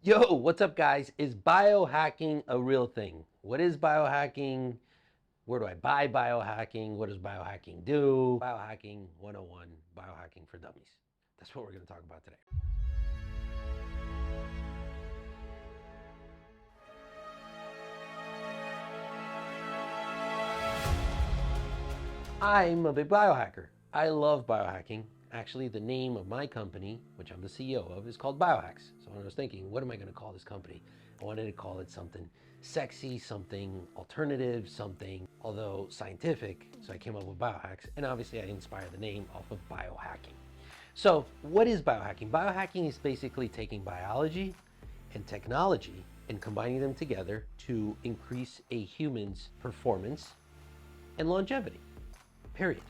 Yo, what's up, guys? Is biohacking a real thing? What is biohacking? Where do I buy biohacking? What does biohacking do? Biohacking 101, biohacking for dummies. That's what we're going to talk about today. I'm a big biohacker. I love biohacking. Actually, the name of my company, which I'm the CEO of, is called Biohax. So I was thinking, what am I going to call this company? I wanted to call it something sexy, something alternative, something, although scientific. So I came up with Biohax. And obviously, I inspired the name off of biohacking. So, what is biohacking? Biohacking is basically taking biology and technology and combining them together to increase a human's performance and longevity. Period.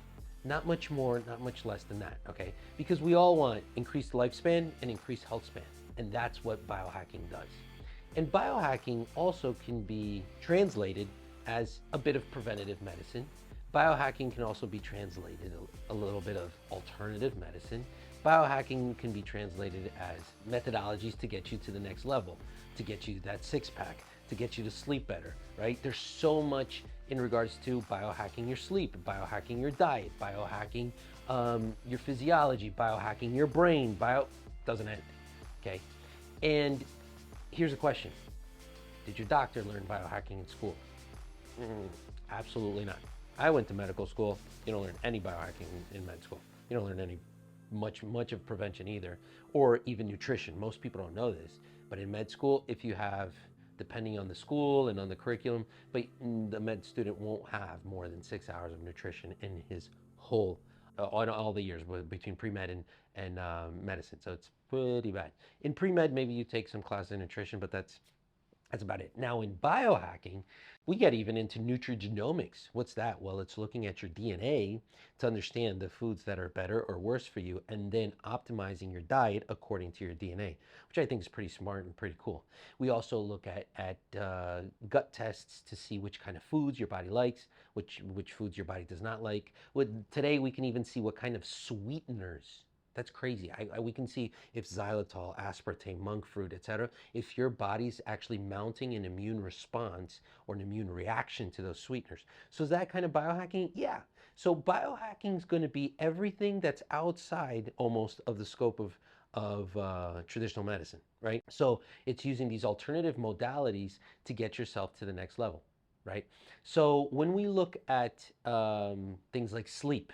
Not much more, not much less than that, okay? Because we all want increased lifespan and increased health span. And that's what biohacking does. And biohacking also can be translated as a bit of preventative medicine. Biohacking can also be translated a little bit of alternative medicine. Biohacking can be translated as methodologies to get you to the next level, to get you that six pack, to get you to sleep better, right? There's so much in regards to biohacking your sleep, biohacking your diet, biohacking your physiology, biohacking your brain, doesn't end, okay? And here's a question. Did your doctor learn biohacking in school? Absolutely not. I went to medical school. You don't learn any biohacking in med school. You don't learn any much of prevention either, or even nutrition. Most people don't know this, but in med school, if you have, depending on the school and on the curriculum, but the med student won't have more than 6 hours of nutrition in his whole, on all the years between pre-med and medicine. So it's pretty bad. In pre-med, maybe you take some classes in nutrition, but that's about it. Now in biohacking, we get even into nutrigenomics. What's that? Well, it's looking at your DNA to understand the foods that are better or worse for you, and then optimizing your diet according to your DNA, which I think is pretty smart and pretty cool. We also look at gut tests to see which kind of foods your body likes, which foods your body does not like. Today we can even see what kind of sweeteners. That's crazy. We can see if xylitol, aspartame, monk fruit, etc., if your body's actually mounting an immune response or an immune reaction to those sweeteners. So is that kind of biohacking? Yeah. So biohacking is going to be everything that's outside almost of the scope of traditional medicine, right? So it's using these alternative modalities to get yourself to the next level, right? So when we look at things like sleep,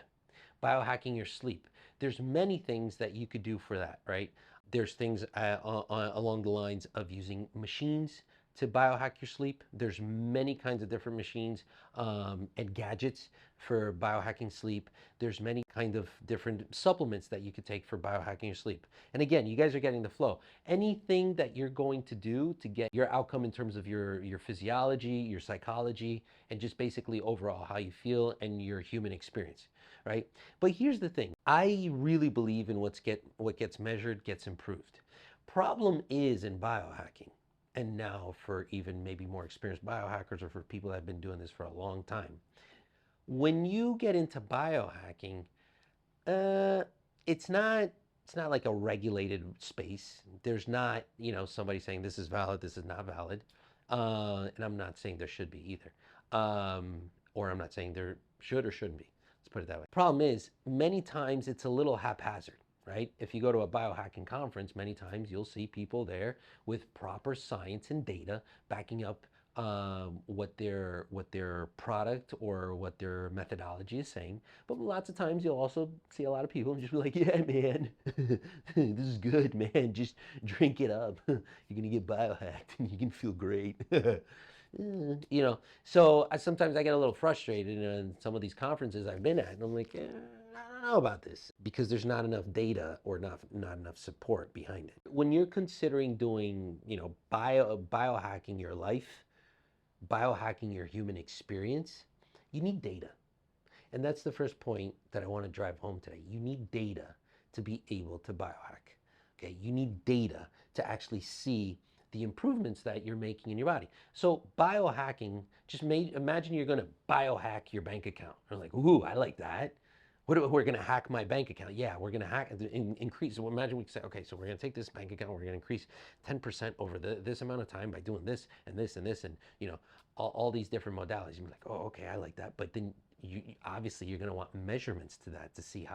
biohacking your sleep, there's many things that you could do for that, right? There's things along the lines of using machines to biohack your sleep. There's many kinds of different machines and gadgets for biohacking sleep. There's many kind of different supplements that you could take for biohacking your sleep. And again, you guys are getting the flow. Anything that you're going to do to get your outcome in terms of your physiology, your psychology, and just basically overall how you feel and your human experience, right? But here's the thing. I really believe in what gets measured gets improved. Problem is in biohacking, and now for even maybe more experienced biohackers or for people that have been doing this for a long time, when you get into biohacking, uh, it's not it's not like a regulated space. There's not, somebody saying this is valid, this is not valid. And I'm not saying there should be either. Or I'm not saying there should or shouldn't be. Let's put it that way. Problem is, many times it's a little haphazard, right? If you go to a biohacking conference, many times you'll see people there with proper science and data backing up what their product or what their methodology is saying. But lots of times you'll also see a lot of people just be like, yeah, man, this is good, man. Just drink it up. You're gonna get biohacked and you can feel great. So sometimes I get a little frustrated in some of these conferences I've been at, and I'm like, I don't know about this because there's not enough data or not enough support behind it. When you're considering doing, biohacking your life, biohacking your human experience, you need data. And that's the first point that I want to drive home today. You need data to be able to biohack. Okay, you need data to actually see the improvements that you're making in your body. So biohacking, imagine you're going to biohack your bank account. You're like, ooh, I like that. We're going to hack my bank account. Yeah, we're going to hack, increase. So imagine we say, okay, so we're going to take this bank account, we're going to increase 10% over this amount of time by doing this and this and this, and all these different modalities. You're like, oh, okay, I like that. But then obviously you're going to want measurements to that to see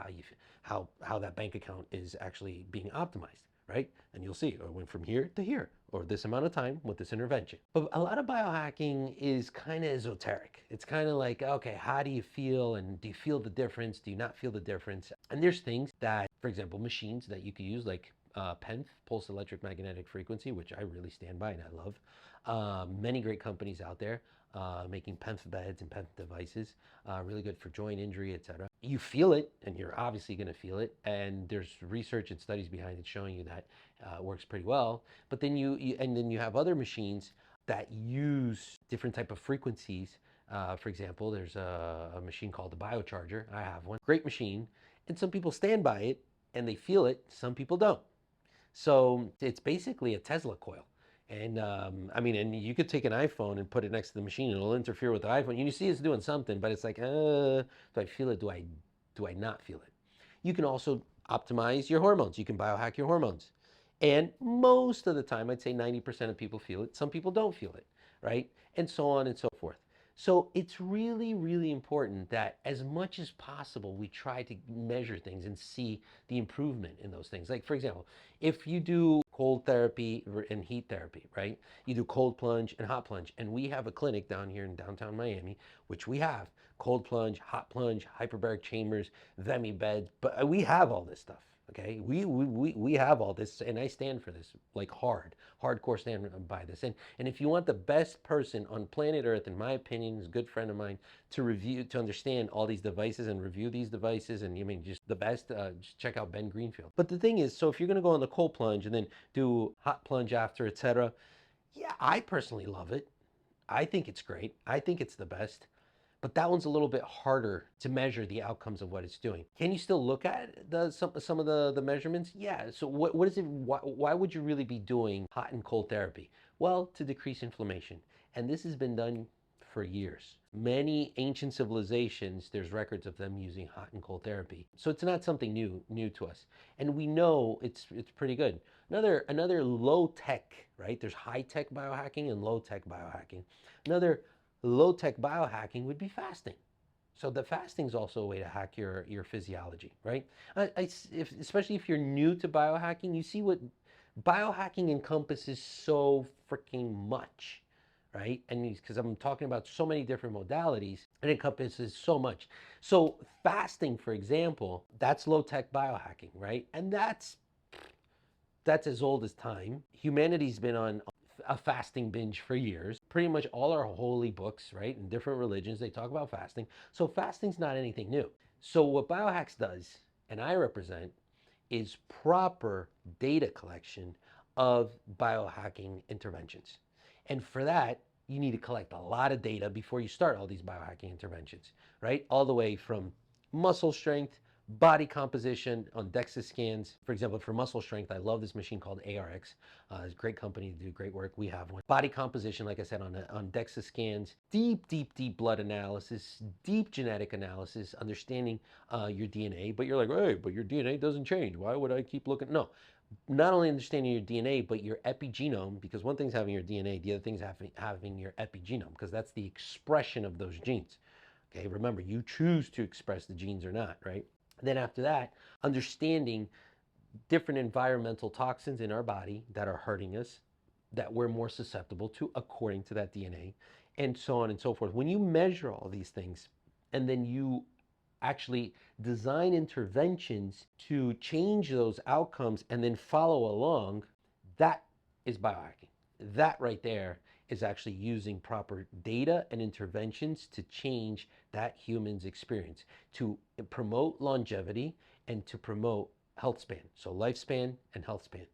how that bank account is actually being optimized, right? And you'll see, it went from here to here, or this amount of time with this intervention. But a lot of biohacking is kind of esoteric. It's kind of like, okay, how do you feel? And do you feel the difference? Do you not feel the difference? And there's things that, for example, machines that you could use, like PEMF, pulse electric magnetic frequency, which I really stand by and I love. Many great companies out there making PEMF beds and PEMF devices, really good for joint injury, etc. You feel it, and you're obviously going to feel it, and there's research and studies behind it showing you that works pretty well. But then you have other machines that use different type of frequencies. For example, there's a machine called the Biocharger. I have one. Great machine, and some people stand by it and they feel it. Some people don't. So it's basically a Tesla coil. And I mean, and you could take an iPhone and put it next to the machine, and it'll interfere with the iPhone. You see it's doing something, but it's like, do I feel it? Do I not feel it? You can also optimize your hormones. You can biohack your hormones. And most of the time, I'd say 90% of people feel it. Some people don't feel it, right? And so on and so forth. So it's really, really important that as much as possible, we try to measure things and see the improvement in those things. Like, for example, if you do cold therapy and heat therapy, right? You do cold plunge and hot plunge. And we have a clinic down here in downtown Miami, which we have cold plunge, hot plunge, hyperbaric chambers, Vemi bed, but we have all this stuff. Okay, we have all this, and I stand for this, like hardcore stand by this. And if you want the best person on planet Earth, in my opinion, is a good friend of mine, to review, to understand all these devices and review these devices, and you mean just the best, just check out Ben Greenfield. But the thing is, so if you're gonna go on the cold plunge and then do hot plunge after, etc., yeah, I personally love it. I think it's great. I think it's the best. But that one's a little bit harder to measure the outcomes of what it's doing. Can you still look at some of the measurements? Yeah. So what is it? Why would you really be doing hot and cold therapy? Well, to decrease inflammation. And this has been done for years. Many ancient civilizations, there's records of them using hot and cold therapy. So it's not something new to us. And we know it's pretty good. Another low tech, right? There's high tech biohacking and low tech biohacking. Another low-tech biohacking would be fasting. So the fasting is also a way to hack your physiology, right? Especially if you're new to biohacking, you see what biohacking encompasses so freaking much, right? And because I'm talking about so many different modalities, it encompasses so much. So fasting, for example, that's low-tech biohacking, right? And that's as old as time. Humanity's been on a fasting binge for years. Pretty much all our holy books, right, in different religions, they talk about fasting. So fasting's not anything new. So what Biohax does, and I represent, is proper data collection of biohacking interventions. And for that, you need to collect a lot of data before you start all these biohacking interventions, right? All the way from muscle strength, body composition on DEXA scans. For example, for muscle strength, I love this machine called ARX. It's a great company to do great work. We have one. Body composition, like I said, on DEXA scans, deep blood analysis, deep genetic analysis, understanding your DNA. But you're like, hey, but your DNA doesn't change. Why would I keep looking? No, not only understanding your DNA, but your epigenome, because one thing's having your DNA, the other thing's having your epigenome, because that's the expression of those genes. Okay, remember, you choose to express the genes or not, right? And then after that, understanding different environmental toxins in our body that are hurting us, that we're more susceptible to according to that DNA, and so on and so forth. When you measure all these things, and then you actually design interventions to change those outcomes and then follow along, that is biohacking. That right there is actually using proper data and interventions to change that human's experience, to promote longevity and to promote health span. So lifespan and health span.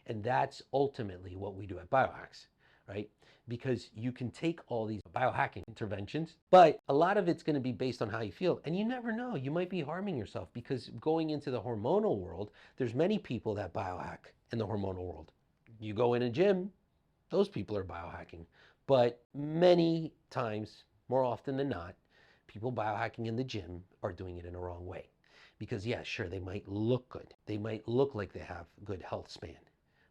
And that's ultimately what we do at Biohax, right? Because you can take all these biohacking interventions, but a lot of it's going to be based on how you feel. And you never know, you might be harming yourself, because going into the hormonal world, there's many people that biohack in the hormonal world. You go in a gym, those people are biohacking. But many times, more often than not, people biohacking in the gym are doing it in a wrong way. Because yeah, sure, they might look good. They might look like they have good health span,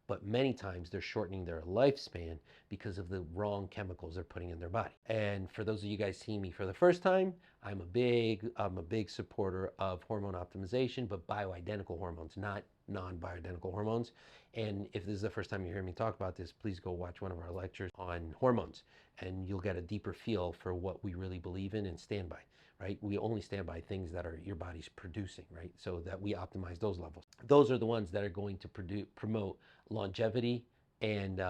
but many times they're shortening their lifespan because of the wrong chemicals they're putting in their body. And for those of you guys seeing me for the first time, I'm a big supporter of hormone optimization, but bioidentical hormones, not non-bioidentical hormones. And if this is the first time you hear me talk about this, please go watch one of our lectures on hormones, and you'll get a deeper feel for what we really believe in and stand by. Right? We only stand by things that are your body's producing, right? So that we optimize those levels. Those are the ones that are going to promote longevity and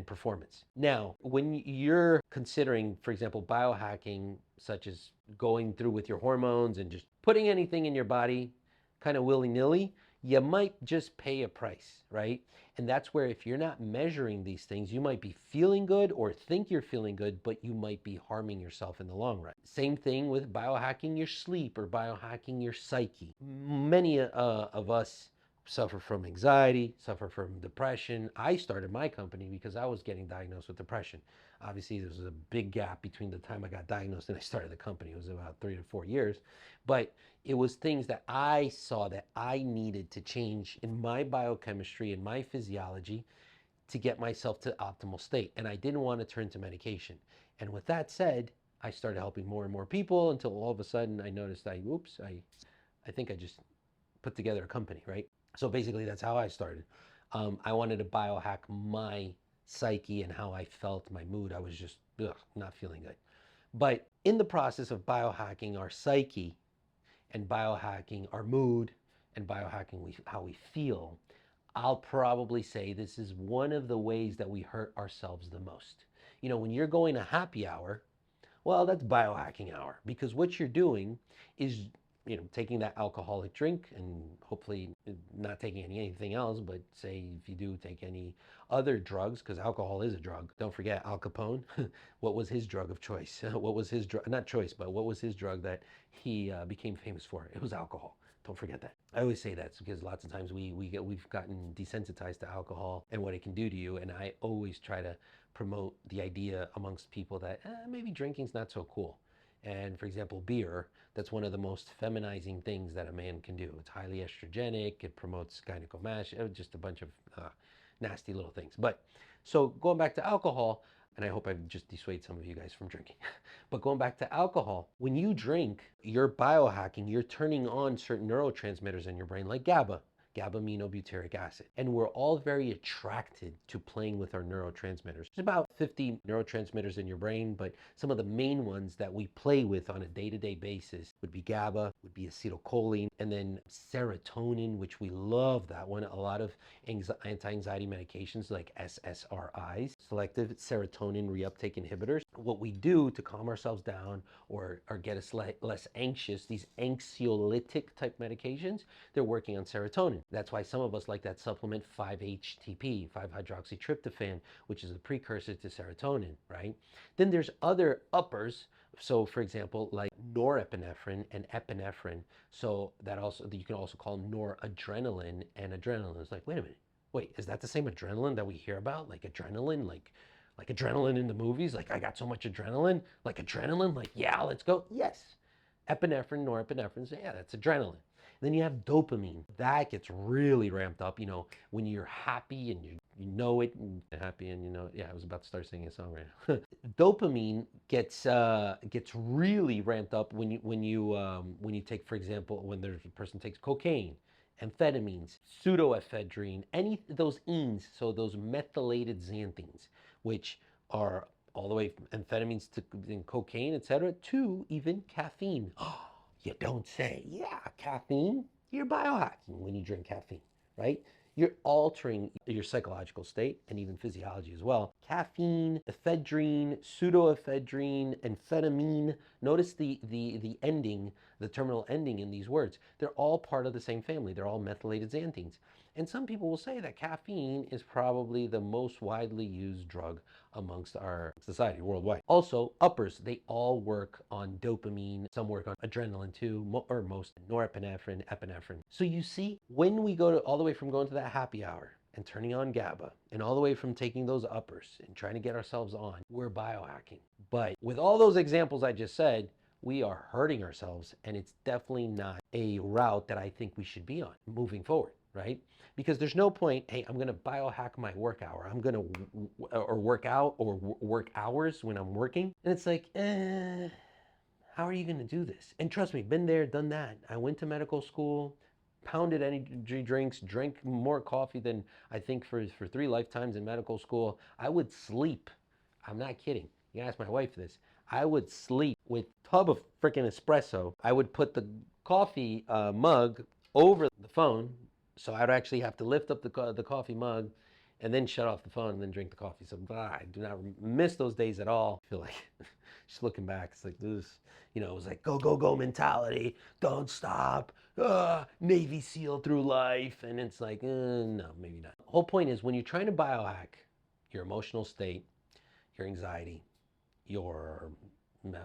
performance. Now, when you're considering, for example, biohacking, such as going through with your hormones and just putting anything in your body kind of willy-nilly, you might just pay a price, right? And that's where if you're not measuring these things, you might be feeling good or think you're feeling good, but you might be harming yourself in the long run. Same thing with biohacking your sleep or biohacking your psyche. Many of us suffer from anxiety, suffer from depression. I started my company because I was getting diagnosed with depression. Obviously, there was a big gap between the time I got diagnosed and I started the company. It was about 3 to 4 years. But it was things that I saw that I needed to change in my biochemistry and my physiology to get myself to optimal state. And I didn't want to turn to medication. And with that said, I started helping more and more people until all of a sudden I noticed I think I just put together a company, right? So basically, that's how I started. I wanted to biohack my psyche and how I felt, my mood. I was just not feeling good. But in the process of biohacking our psyche and biohacking our mood and biohacking how we feel, I'll probably say this is one of the ways that we hurt ourselves the most. You know, when you're going to happy hour, well, that's biohacking hour, because what you're doing is, taking that alcoholic drink and hopefully not taking anything else, but say if you do take any other drugs, because alcohol is a drug. Don't forget Al Capone. What was his drug of choice? What was his drug, not choice, but what was his drug that he became famous for? It was alcohol. Don't forget that. I always say that because lots of times we've gotten desensitized to alcohol and what it can do to you. And I always try to promote the idea amongst people that maybe drinking's not so cool. And for example, beer, that's one of the most feminizing things that a man can do. It's highly estrogenic, it promotes gynecomastia, just a bunch of nasty little things. But so going back to alcohol, and I hope I've just dissuaded some of you guys from drinking. But going back to alcohol, when you drink, you're biohacking, you're turning on certain neurotransmitters in your brain like GABA, GABA-aminobutyric acid. And we're all very attracted to playing with our neurotransmitters. There's about 50 neurotransmitters in your brain, but some of the main ones that we play with on a day-to-day basis would be GABA, would be acetylcholine, and then serotonin, which we love that one. A lot of anti-anxiety medications like SSRIs, selective serotonin reuptake inhibitors. What we do to calm ourselves down or get us less anxious, these anxiolytic type medications, they're working on serotonin. That's why some of us like that supplement 5-HTP, 5-hydroxytryptophan, which is a precursor to serotonin, right? Then there's other uppers. So for example, like norepinephrine and epinephrine. So that also, you can also call noradrenaline and adrenaline. It's like, wait a minute, wait, is that the same adrenaline that we hear about? Like adrenaline, like adrenaline in the movies? Like I got so much adrenaline, like yeah, let's go. Yes. Epinephrine, norepinephrine, so yeah, that's adrenaline. Then you have dopamine. That gets really ramped up, when you're happy and you know it, and happy and you know it. Yeah, I was about to start singing a song right now. Dopamine gets really ramped up when you take, for example, when there's a person takes cocaine, amphetamines, pseudoephedrine, any those enes, so those methylated xanthines, which are all the way from amphetamines to cocaine, etc., to even caffeine. You don't say. Yeah, caffeine. You're biohacking when you drink caffeine, right? You're altering your psychological state and even physiology as well. Caffeine, ephedrine, pseudoephedrine, amphetamine. Notice the ending, the terminal ending in these words. They're all part of the same family. They're all methylated xanthines. And some people will say that caffeine is probably the most widely used drug amongst our society worldwide. Also, uppers, they all work on dopamine. Some work on adrenaline too, or most norepinephrine, epinephrine. So you see, when we go all the way from going to that happy hour and turning on GABA, and all the way from taking those uppers and trying to get ourselves on, we're biohacking. But with all those examples I just said, we are hurting ourselves, and it's definitely not a route that I think we should be on moving forward, right? Because there's no point, hey, I'm gonna biohack my work hour. I'm gonna or work out or work hours when I'm working. And it's like, how are you gonna do this? And trust me, been there, done that. I went to medical school, pounded energy drinks, drank more coffee than I think for 3 lifetimes in medical school. I would sleep. I'm not kidding. You can ask my wife this. I would sleep with a tub of freaking espresso. I would put the coffee mug over the phone, so I'd actually have to lift up the coffee mug and then shut off the phone and then drink the coffee. So I do not miss those days at all. I feel like just looking back, it's like this, it was like go, go, go mentality. Don't stop. Navy SEAL through life. And it's like, no, maybe not. The whole point is when you're trying to biohack your emotional state, your anxiety, your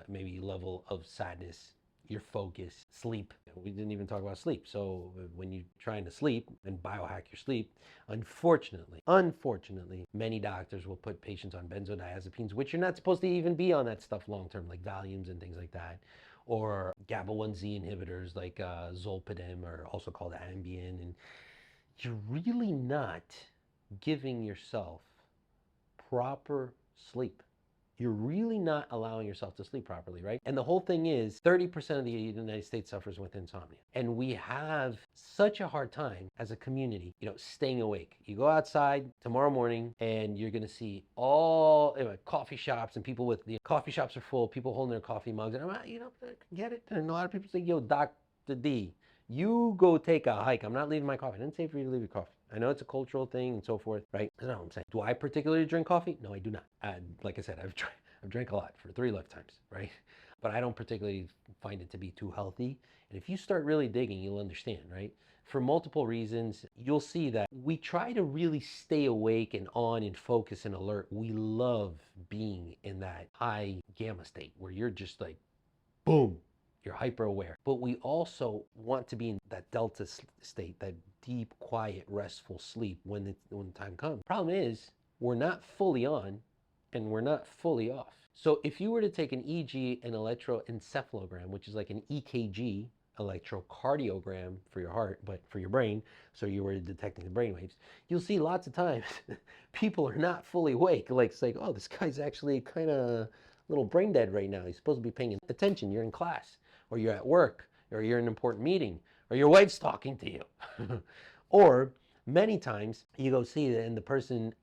maybe level of sadness, your focus, sleep. We didn't even talk about sleep. So when you're trying to sleep and biohack your sleep, unfortunately, many doctors will put patients on benzodiazepines, which you're not supposed to even be on that stuff long term, like Valiums and things like that, or GABA1Z inhibitors like Zolpidem, or also called Ambien. And you're really not giving yourself proper sleep. You're really not allowing yourself to sleep properly, right? And the whole thing is 30% of the United States suffers with insomnia. And we have such a hard time as a community, staying awake. You go outside tomorrow morning and you're gonna see all coffee shops, and people with the coffee shops are full, people holding their coffee mugs. And get it? And a lot of people say, yo, Dr. D, you go take a hike. I'm not leaving my coffee. I didn't say for you to leave your coffee. I know it's a cultural thing and so forth, right? That's not what I'm saying. Do I particularly drink coffee? No, I do not. Like I said, I've drank a lot for 3 lifetimes, right? But I don't particularly find it to be too healthy. And if you start really digging, you'll understand, right? For multiple reasons, you'll see that we try to really stay awake and on and focus and alert. We love being in that high gamma state where you're just like, boom, you're hyper aware. But we also want to be in that delta state, that deep, quiet, restful sleep when the time comes. Problem is, we're not fully on and we're not fully off. So if you were to take an EG, an electroencephalogram, which is like an EKG, electrocardiogram for your heart, but for your brain, so you were detecting the brain waves, you'll see lots of times people are not fully awake. Like it's like, oh, this guy's actually kind of a little brain dead right now. He's supposed to be paying attention. You're in class, or you're at work, or you're in an important meeting, or your wife's talking to you. Or many times you go see it and the person,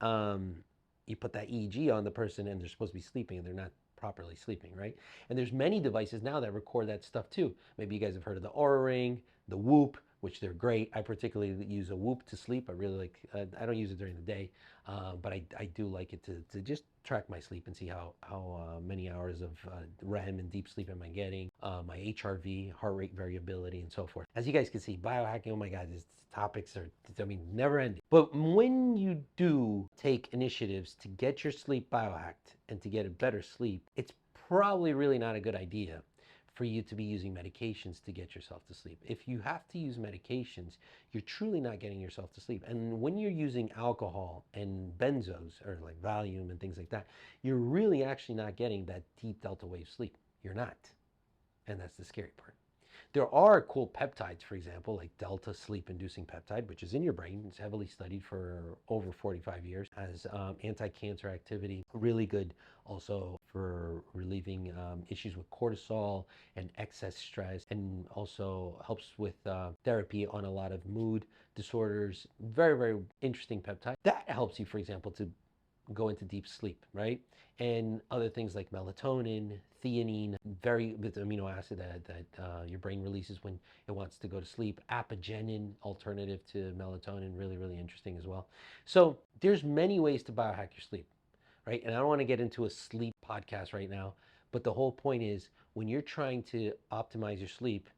you put that EEG on the person and they're supposed to be sleeping and they're not properly sleeping, right? And there's many devices now that record that stuff too. Maybe you guys have heard of the Oura Ring, the Whoop, which they're great. I particularly use a Whoop to sleep. I really like, I don't use it during the day, but I do like it to just track my sleep and see how many hours of REM and deep sleep am I getting, my HRV, heart rate variability, and so forth. As you guys can see, biohacking, oh my God, these topics are, never ending. But when you do take initiatives to get your sleep biohacked and to get a better sleep, it's probably really not a good idea for you to be using medications to get yourself to sleep. If you have to use medications, you're truly not getting yourself to sleep. And when you're using alcohol and benzos, or like Valium and things like that, you're really actually not getting that deep delta wave sleep. You're not. And that's the scary part. There are cool peptides, for example, like delta sleep-inducing peptide, which is in your brain. It's heavily studied for over 45 years, has anti-cancer activity, really good also for relieving issues with cortisol and excess stress, and also helps with therapy on a lot of mood disorders. Very, very interesting peptide. That helps you, for example, to go into deep sleep, right? And other things like melatonin, theanine, very with amino acid that your brain releases when it wants to go to sleep. Apigenin, alternative to melatonin, really, really interesting as well. So there's many ways to biohack your sleep, right? And I don't want to get into a sleep podcast right now, but the whole point is when you're trying to optimize your sleep,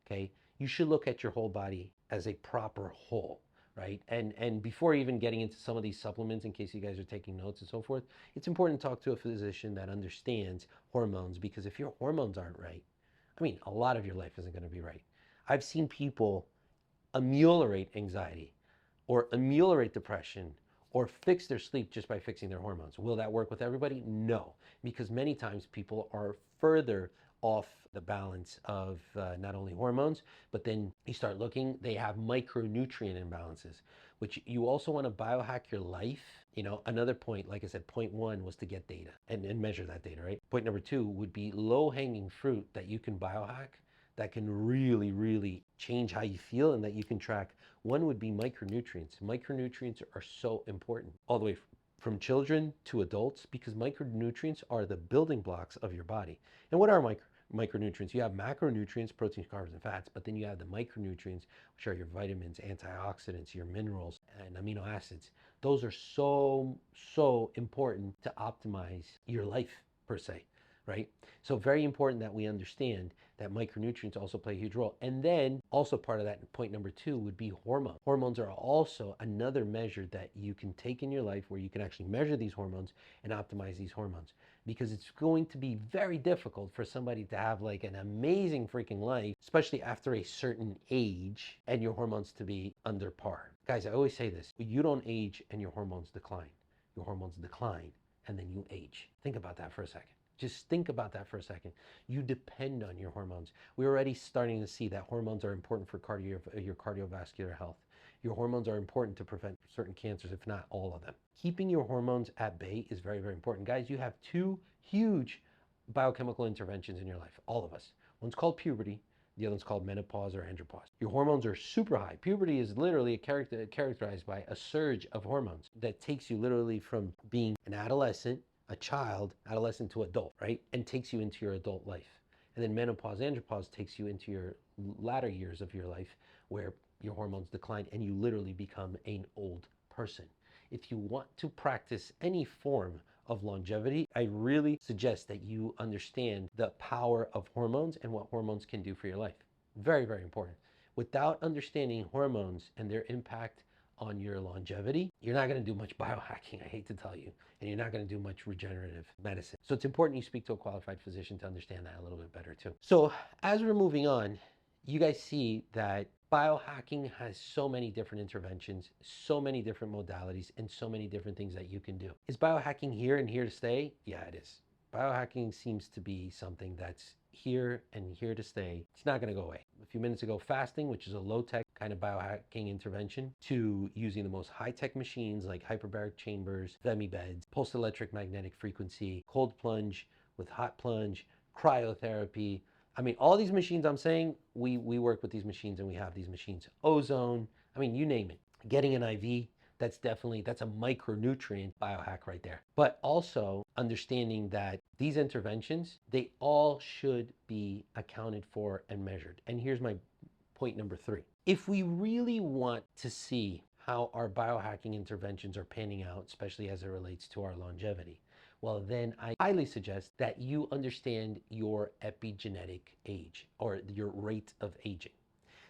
okay, you should look at your whole body as a proper whole, right? And before even getting into some of these supplements, in case you guys are taking notes and so forth, it's important to talk to a physician that understands hormones, because if your hormones aren't right, I mean, a lot of your life isn't going to be right. I've seen people ameliorate anxiety or ameliorate depression or fix their sleep just by fixing their hormones. Will that work with everybody? No, because many times people are further off the balance of not only hormones, but then you start looking, they have micronutrient imbalances, which you also want to biohack your life. You know, another point, like I said, point one was to get data and measure that data, right? Point number two would be low hanging fruit that you can biohack that can really, really change how you feel and that you can track. One would be micronutrients. Micronutrients are so important all the way from children to adults because micronutrients are the building blocks of your body. And what are micronutrients? You have macronutrients, proteins, carbs, and fats, but then you have the micronutrients, which are your vitamins, antioxidants, your minerals, and amino acids. Those are so, so important to optimize your life per se, right? So very important that we understand that micronutrients also play a huge role. And then also part of that, point number two, would be hormones. Hormones are also another measure that you can take in your life where you can actually measure these hormones and optimize these hormones. Because it's going to be very difficult for somebody to have like an amazing freaking life, especially after a certain age, and your hormones to be under par. Guys, I always say this, you don't age and your hormones decline. Your hormones decline and then you age. Think about that for a second. Just think about that for a second. You depend on your hormones. We're already starting to see that hormones are important for your cardiovascular health. Your hormones are important to prevent certain cancers, if not all of them. Keeping your hormones at bay is very, very important. Guys, you have two huge biochemical interventions in your life, all of us. One's called puberty, the other one's called menopause or andropause. Your hormones are super high. Puberty is literally characterized by a surge of hormones that takes you literally from being an adolescent, a child, adolescent to adult, right? And takes you into your adult life. And then menopause, andropause takes you into your latter years of your life where your hormones decline and you literally become an old person. If you want to practice any form of longevity, I really suggest that you understand the power of hormones and what hormones can do for your life. Very, very important. Without understanding hormones and their impact on your longevity, you're not going to do much biohacking, I hate to tell you, and you're not going to do much regenerative medicine. So it's important you speak to a qualified physician to understand that a little bit better too. So as we're moving on, you guys see that biohacking has so many different interventions, so many different modalities, and so many different things that you can do. Is biohacking here and here to stay? Yeah, it is. Biohacking seems to be something that's here and here to stay. It's not going to go away. A few minutes ago, fasting, which is a low-tech kind of biohacking intervention, to using the most high-tech machines like hyperbaric chambers, Vemi beds, pulsed electric magnetic frequency, cold plunge with hot plunge, cryotherapy. I mean, all these machines I'm saying, we work with these machines and we have these machines. Ozone, I mean, you name it. Getting an IV, that's a micronutrient biohack right there. But also understanding that these interventions, they all should be accounted for and measured. And here's my point number three. If we really want to see how our biohacking interventions are panning out, especially as it relates to our longevity, well, then I highly suggest that you understand your epigenetic age or your rate of aging.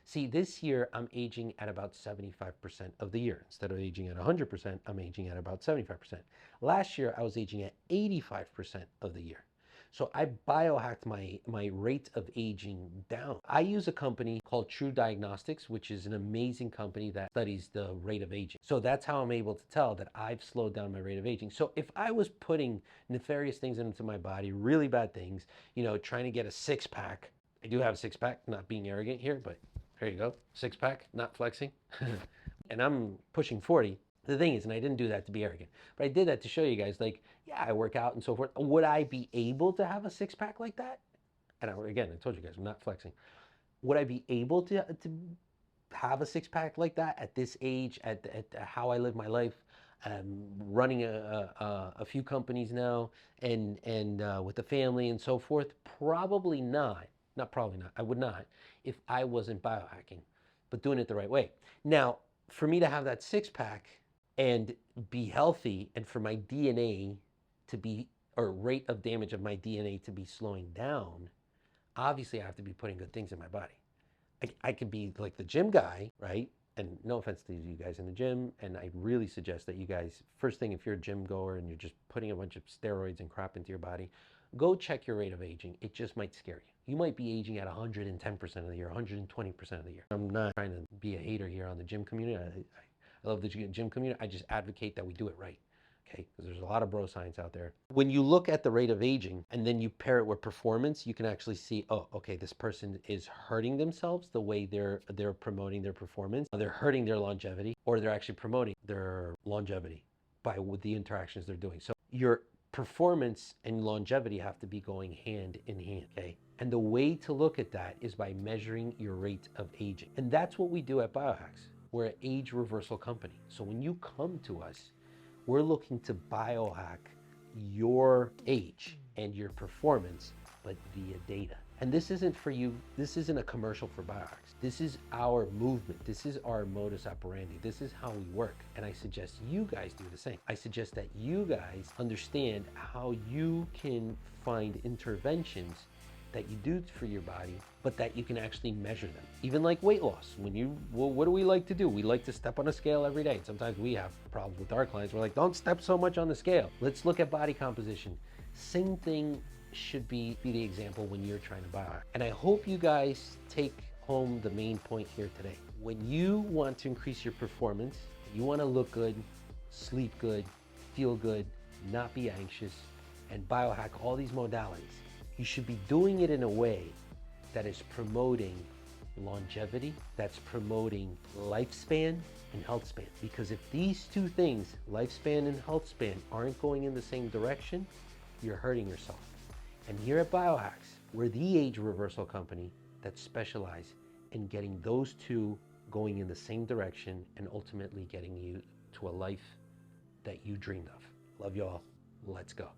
See, this year I'm aging at about 75% of the year. Instead of aging at 100%, I'm aging at about 75%. Last year I was aging at 85% of the year. So I biohacked my rate of aging down. I use a company called True Diagnostics, which is an amazing company that studies the rate of aging. So that's how I'm able to tell that I've slowed down my rate of aging. So if I was putting nefarious things into my body, really bad things, you know, trying to get a six pack, I do have a six pack, not being arrogant here, but there you go, six pack, not flexing. And I'm pushing 40. The thing is, and I didn't do that to be arrogant, but I did that to show you guys, like, yeah, I work out and so forth. Would I be able to have a six pack like that? And again, I told you guys, I'm not flexing. Would I be able to have a six pack like that at this age, at how I live my life, running a few companies now, and with the family and so forth? Probably not. Not probably not. I would not if I wasn't biohacking, but doing it the right way. Now, for me to have that six pack and be healthy, and for my DNA to be, or rate of damage of my DNA to be slowing down, obviously I have to be putting good things in my body. I could be like the gym guy, right? And no offense to you guys in the gym, and I really suggest that you guys, first thing, if you're a gym goer and you're just putting a bunch of steroids and crap into your body, go check your rate of aging. It just might scare you. You might be aging at 110% of the year, 120% of the year. I'm not trying to be a hater here on the gym community. I love the gym community. I just advocate that we do it right. okay? Because there's a lot of bro science out there. When you look at the rate of aging and then you pair it with performance, you can actually see, oh, okay, this person is hurting themselves the way they're promoting their performance. They're hurting their longevity, or they're actually promoting their longevity by with the interactions they're doing. So your performance and longevity have to be going hand in hand, okay? And the way to look at that is by measuring your rate of aging. And that's what we do at Biohax. We're an age reversal company. So when you come to us, we're looking to biohack your age and your performance, but via data. And this isn't for you, this isn't a commercial for Biohax. This is our movement. This is our modus operandi. This is how we work. And I suggest you guys do the same. I suggest that you guys understand how you can find interventions that you do for your body, but that you can actually measure them. Even like weight loss. What do we like to do? We like to step on a scale every day. Sometimes we have problems with our clients. We're like, don't step so much on the scale. Let's look at body composition. Same thing should be the example when you're trying to biohack. And I hope you guys take home the main point here today. When you want to increase your performance, you want to look good, sleep good, feel good, not be anxious, and biohack all these modalities, you should be doing it in a way that is promoting longevity, that's promoting lifespan and health span. Because if these two things, lifespan and health span, aren't going in the same direction, you're hurting yourself. And here at Biohax, we're the age reversal company that specialize in getting those two going in the same direction and ultimately getting you to a life that you dreamed of. Love y'all. Let's go.